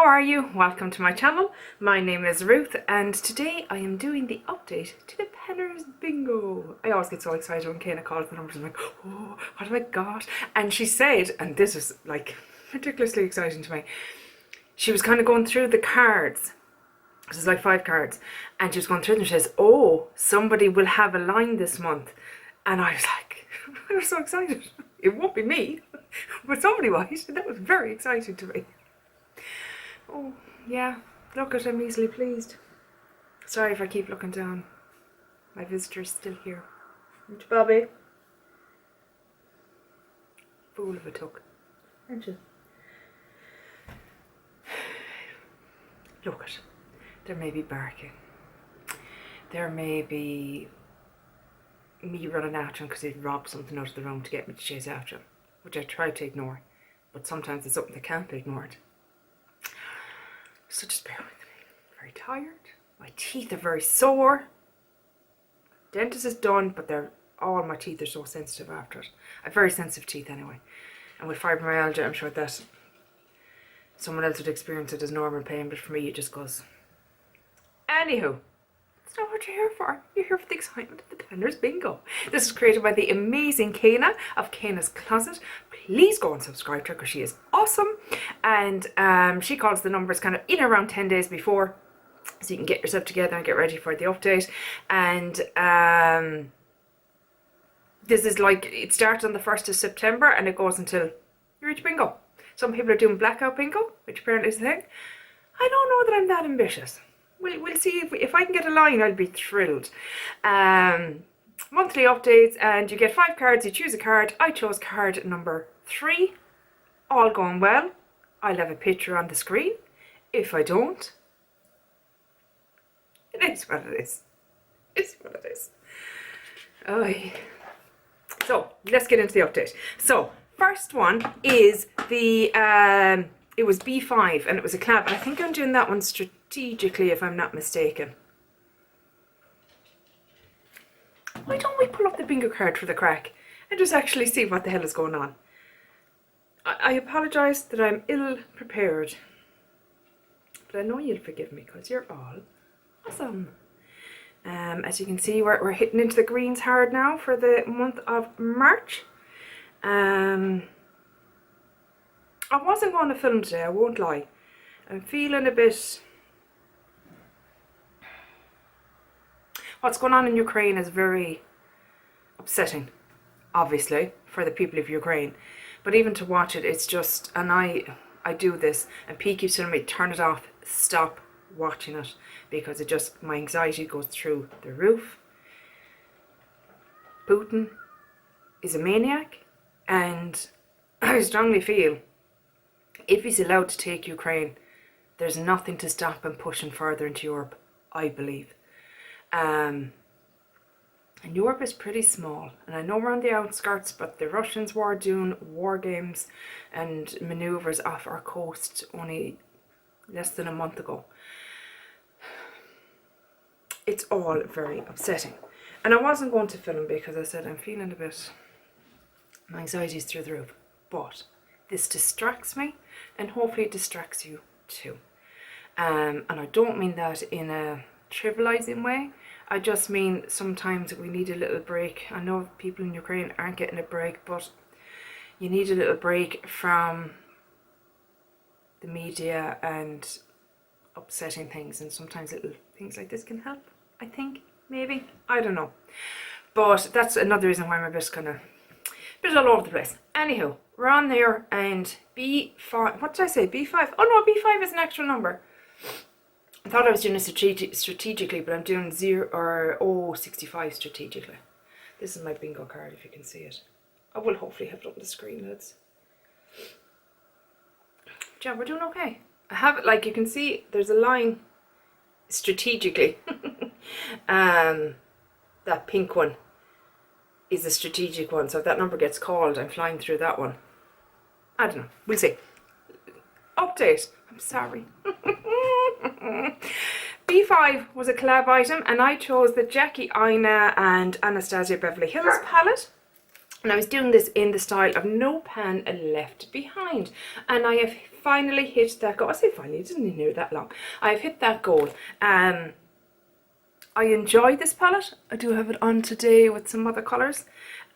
how are you? Welcome to my channel. My name is Ruth and today I am doing the update to the Penners Bingo. I always get so excited when Kayna calls the numbers. I'm like, oh, what have I got? And she said, and this is like ridiculously exciting to me, she was kind of going through the cards. There's like 5 cards and she was going through them and she says, oh, somebody will have a line this month. And I was like, I was so excited. It won't be me, but somebody might. That was very exciting to me. Oh, yeah, look at, I'm easily pleased. Sorry if I keep looking down. My visitor's still here. And Bobby. Fool of a tuck, aren't you? Look at, there may be barking. There may be me running after him because he'd robbed something out of the room to get me to chase after him, which I try to ignore, but sometimes it's something that can't be ignored. So just bear with me. Very tired. My teeth are very sore. Dentist is done, but all my teeth are so sensitive after it. I have very sensitive teeth anyway. And with fibromyalgia, I'm sure that someone else would experience it as normal pain, but for me it just goes. Anywho, that's not what you're here for. You're here for the excitement of the Penners Bingo. This is created by the amazing Kayna of Kayna's Closet. Please go and subscribe to her because she is awesome. And she calls the numbers kind of in around 10 days before, so you can get yourself together and get ready for the update. And this is like, it starts on the 1st of September and it goes until you reach bingo. Some people are doing blackout bingo, which apparently is a thing. I don't know that I'm that ambitious. We'll see if I can get a line. I'll be thrilled. Monthly updates, and you get 5 cards. You choose a card. I chose card number 3. All going well. I'll have a picture on the screen. If I don't, it is what it is. It's what it is. Oh, so let's get into the update. So first one is the it was B5 and it was a collab. I think I'm doing that one strategically if I'm not mistaken. Why don't we pull up the bingo card for the crack and just actually see what the hell is going on? I apologise that I'm ill prepared, but I know you'll forgive me because you're all awesome. As you can see, we're hitting into the greens hard now for the month of March. I wasn't going to film today, I won't lie. I'm feeling a bit... What's going on in Ukraine is very upsetting, obviously, for the people of Ukraine. But even to watch it, it's just... And I do this, and P keeps telling me, turn it off, stop watching it. Because it just... my anxiety goes through the roof. Putin is a maniac, and I strongly feel if he's allowed to take Ukraine, there's nothing to stop him pushing further into Europe, I believe. And Europe is pretty small, and I know we're on the outskirts, but the Russians were doing war games and manoeuvres off our coast only less than a month ago. It's all very upsetting. And I wasn't going to film because I said I'm feeling a bit... my anxiety's through the roof. But this distracts me, and hopefully it distracts you too. And I don't mean that in a trivializing way. I just mean sometimes we need a little break. I know people in Ukraine aren't getting a break, but you need a little break from the media and upsetting things, and sometimes little things like this can help, I think, maybe, I don't know. But that's another reason why I'm a bit kind of bit all over the place. Anywho, we're on there, and B5, what did I say, B5? Oh no, B5 is an actual number. I thought I was doing it strategically, but I'm doing 65 strategically. This is my bingo card, if you can see it. I will hopefully have it up on the screen, lads. Yeah, we're doing okay. I have it, like you can see, there's a line strategically. That pink one is a strategic one, so if that number gets called, I'm flying through that one. I don't know, we'll see. Update, I'm sorry. B5 was a collab item, and I chose the Jackie Aina and Anastasia Beverly Hills palette. And I was doing this in the style of No Pan Left Behind. And I have finally hit that goal. I say finally, it didn't even that long. I've hit that goal. I enjoy this palette. I do have it on today with some other colours.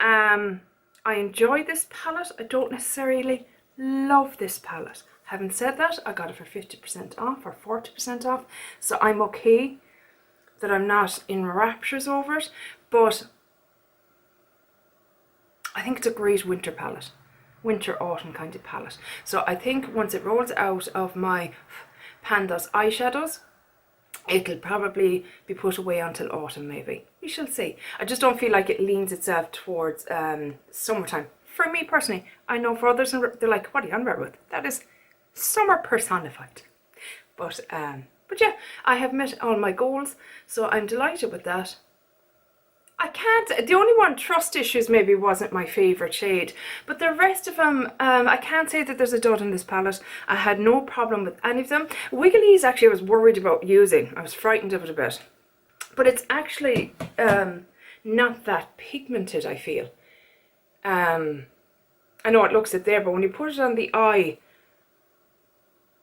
I enjoy this palette. I don't necessarily love this palette. Having said that, I got it for 50% off or 40% off, so I'm okay that I'm not in raptures over it, but I think it's a great winter palette, winter autumn kind of palette. So I think once it rolls out of my Pandas eyeshadows, it'll probably be put away until autumn maybe. We shall see. I just don't feel like it leans itself towards summertime. For me personally, I know for others they're like, what are you on about with? That is summer personified. But yeah, I have met all my goals, so I'm delighted with that. The only one, Trust Issues, maybe wasn't my favourite shade, but the rest of them, I can't say that there's a dud in this palette. I had no problem with any of them. Wiggly's actually I was worried about using. I was frightened of it a bit. But it's actually not that pigmented, I feel. I know it looks it there, but when you put it on the eye,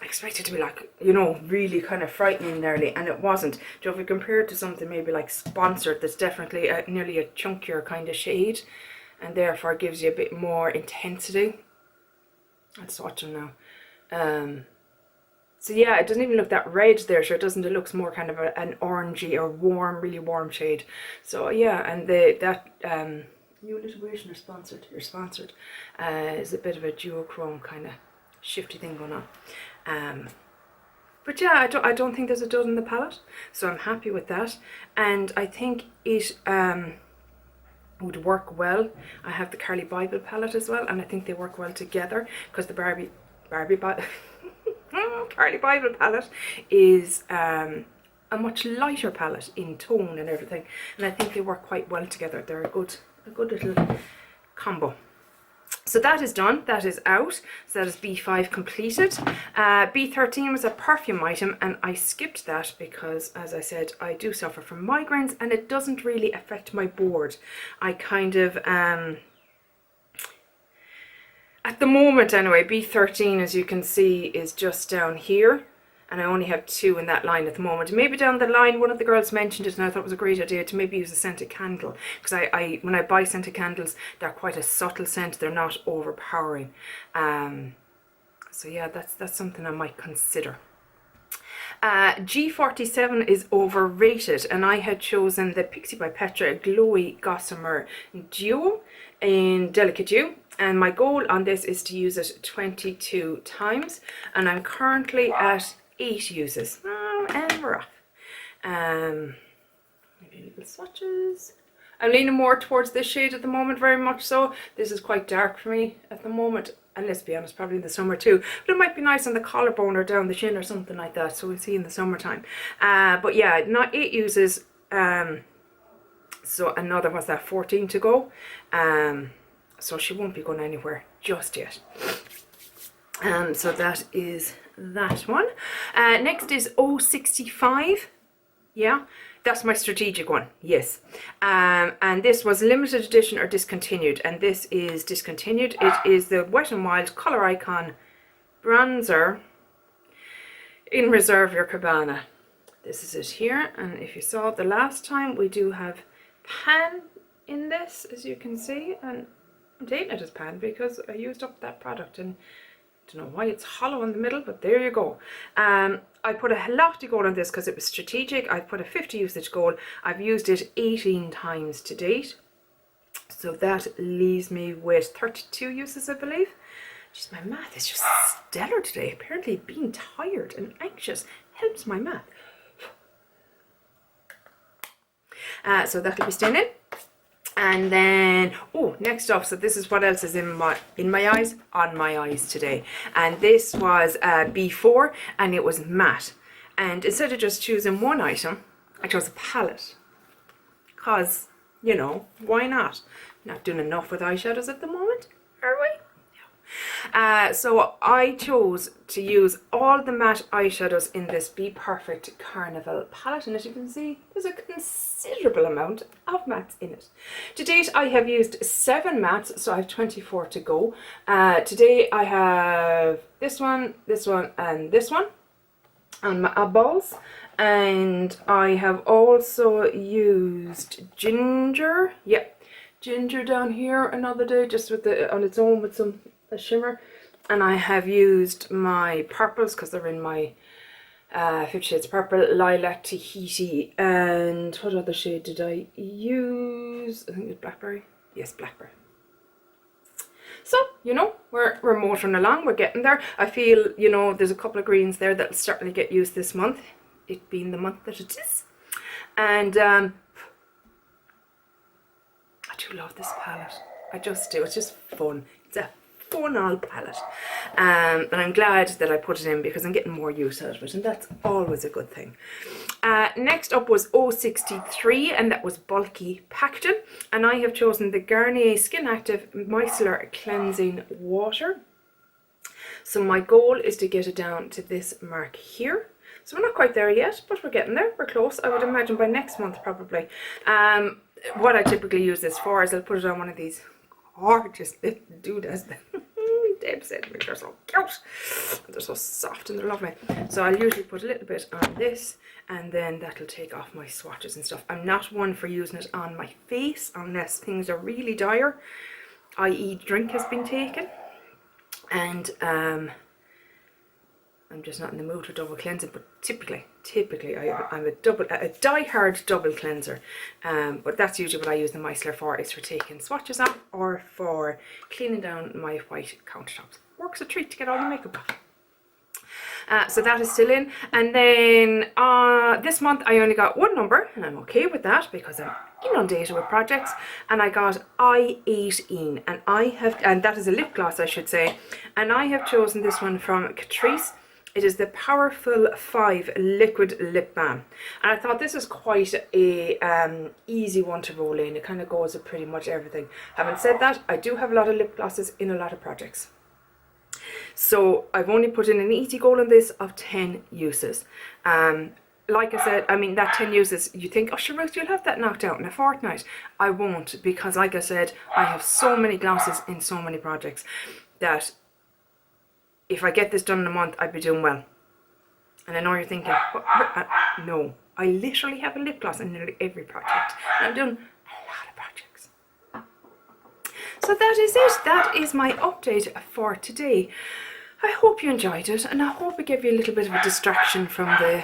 I expected it to be like, you know, really kind of frightening nearly, and it wasn't. So if we compare it to something maybe like Sponsored, that's definitely nearly a chunkier kind of shade, and therefore gives you a bit more intensity. I'll swatch them now. So yeah, it doesn't even look that red there, so it doesn't. It looks more kind of an orangey or warm, really warm shade. So yeah, and that New Alliteration or Sponsored, is a bit of a duochrome kind of shifty thing going on. But yeah, I don't think there's a dud in the palette, so I'm happy with that, and I think it would work well. I have the Carly Bible palette as well, and I think they work well together because the Carly Bible palette is a much lighter palette in tone and everything, and I think they work quite well together. They're a good little combo. So that is done, that is out, so that is B5 completed. B13 was a perfume item, and I skipped that because, as I said, I do suffer from migraines and it doesn't really affect my board. I kind of, at the moment anyway, B13, as you can see, is just down here. And I only have 2 in that line at the moment. Maybe down the line, one of the girls mentioned it and I thought it was a great idea to maybe use a scented candle. Because when I buy scented candles, they're quite a subtle scent. They're not overpowering. So yeah, that's something I might consider. G47 is overrated, and I had chosen the Pixi by Petra Glowy Gossamer Duo in Delicate Dew. And my goal on this is to use it 22 times. And I'm currently at 8 uses. Oh, and we're off. Maybe little swatches. I'm leaning more towards this shade at the moment, very much so. This is quite dark for me at the moment, and let's be honest, probably in the summer too. But it might be nice on the collarbone or down the chin or something like that, so we'll see in the summertime. But yeah, not 8 uses. So another, what's that, 14 to go. So she won't be going anywhere just yet. So that is that one. Next is 065. Yeah, that's my strategic one. Yes. And this was limited edition or discontinued, and this is discontinued. It is the Wet n Wild Color Icon bronzer in Reserve Your Cabana. This is it here, and if you saw the last time, we do have pan in this, as you can see, and I'm taking it as pan because I used up that product, and I don't know why it's hollow in the middle, but there you go. I put a lofty goal on this because it was strategic. I put a 50 usage goal. I've used it 18 times to date, so that leaves me with 32 uses, I believe. Just my math is just stellar today. Apparently being tired and anxious helps my math. So that'll be staying in. And then, next up, so this is what else is on my eyes today. And this was B4, and it was matte. And instead of just choosing one item, I chose a palette. Because, you know, why not? Not doing enough with eyeshadows at the moment, are we? So I chose to use all the matte eyeshadows in this Be Perfect Carnival palette, and as you can see, there's a considerable amount of mattes in it. To date, I have used 7 mattes, so I have 24 to go. Today I have this one, and this one on my eyeballs, and I have also used ginger. Yep, ginger down here another day, just with the on its own with some shimmer. And I have used my purples because they're in my 50 Shades of Purple, Lilac, Tahiti, and what other shade did I use? I think it's Blackberry. Yes, Blackberry. So, you know, we're motoring along, we're getting there. I feel, you know, there's a couple of greens there that'll certainly get used this month, it being the month that it is. And I do love this palette. I just do. It's just fun. It's a fun old palette. And I'm glad that I put it in because I'm getting more use out of it, and that's always a good thing. Next up was 063, and that was bulky packaging, and I have chosen the Garnier Skin Active Micellar Cleansing Water. So my goal is to get it down to this mark here. So we're not quite there yet, but we're getting there. We're close. I would imagine by next month probably. What I typically use this for is I'll put it on one of these gorgeous little doodads. Deb said to me, they're so cute. They're so soft and they're lovely. So I'll usually put a little bit on this, and then that'll take off my swatches and stuff. I'm not one for using it on my face unless things are really dire, i.e. drink has been taken. And I'm just not in the mood for double cleansing, but typically I'm a die-hard double cleanser. But that's usually what I use the micellar for, is for taking swatches off or for cleaning down my white countertops. Works a treat to get all the makeup off. So that is still in. And then this month I only got 1 number, and I'm okay with that because I'm inundated with projects. And I got I-18, and that is a lip gloss, I should say. And I have chosen this one from Catrice. It is the Powerful 5 Liquid Lip Balm. And I thought this is quite a easy one to roll in. It kind of goes with pretty much everything. Having said that, I do have a lot of lip glosses in a lot of projects. So I've only put in an easy goal on this of 10 uses. Like I said, I mean, that 10 uses, you think, oh sure, Ruth, you'll have that knocked out in a fortnight. I won't, because like I said, I have so many glosses in so many projects that if I get this done in a month, I'd be doing well. And I know you're thinking, no, I literally have a lip gloss in nearly every project. And I'm doing a lot of projects. So that is it. That is my update for today. I hope you enjoyed it, and I hope it gave you a little bit of a distraction from the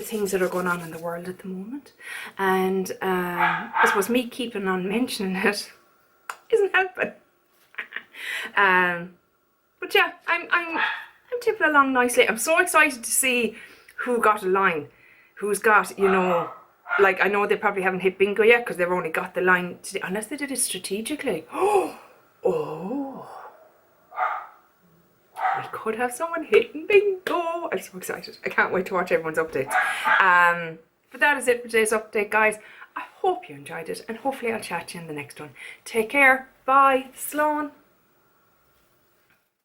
things that are going on in the world at the moment. And I suppose me keeping on mentioning it isn't helping. But yeah, I'm tipping along nicely. I'm so excited to see who got a line, who's got, you know, like I know they probably haven't hit bingo yet because they've only got the line today, unless they did it strategically. Oh, we could have someone hitting bingo. I'm so excited. I can't wait to watch everyone's updates. But that is it for today's update, guys. I hope you enjoyed it, and hopefully I'll chat to you in the next one. Take care. Bye. Sloan.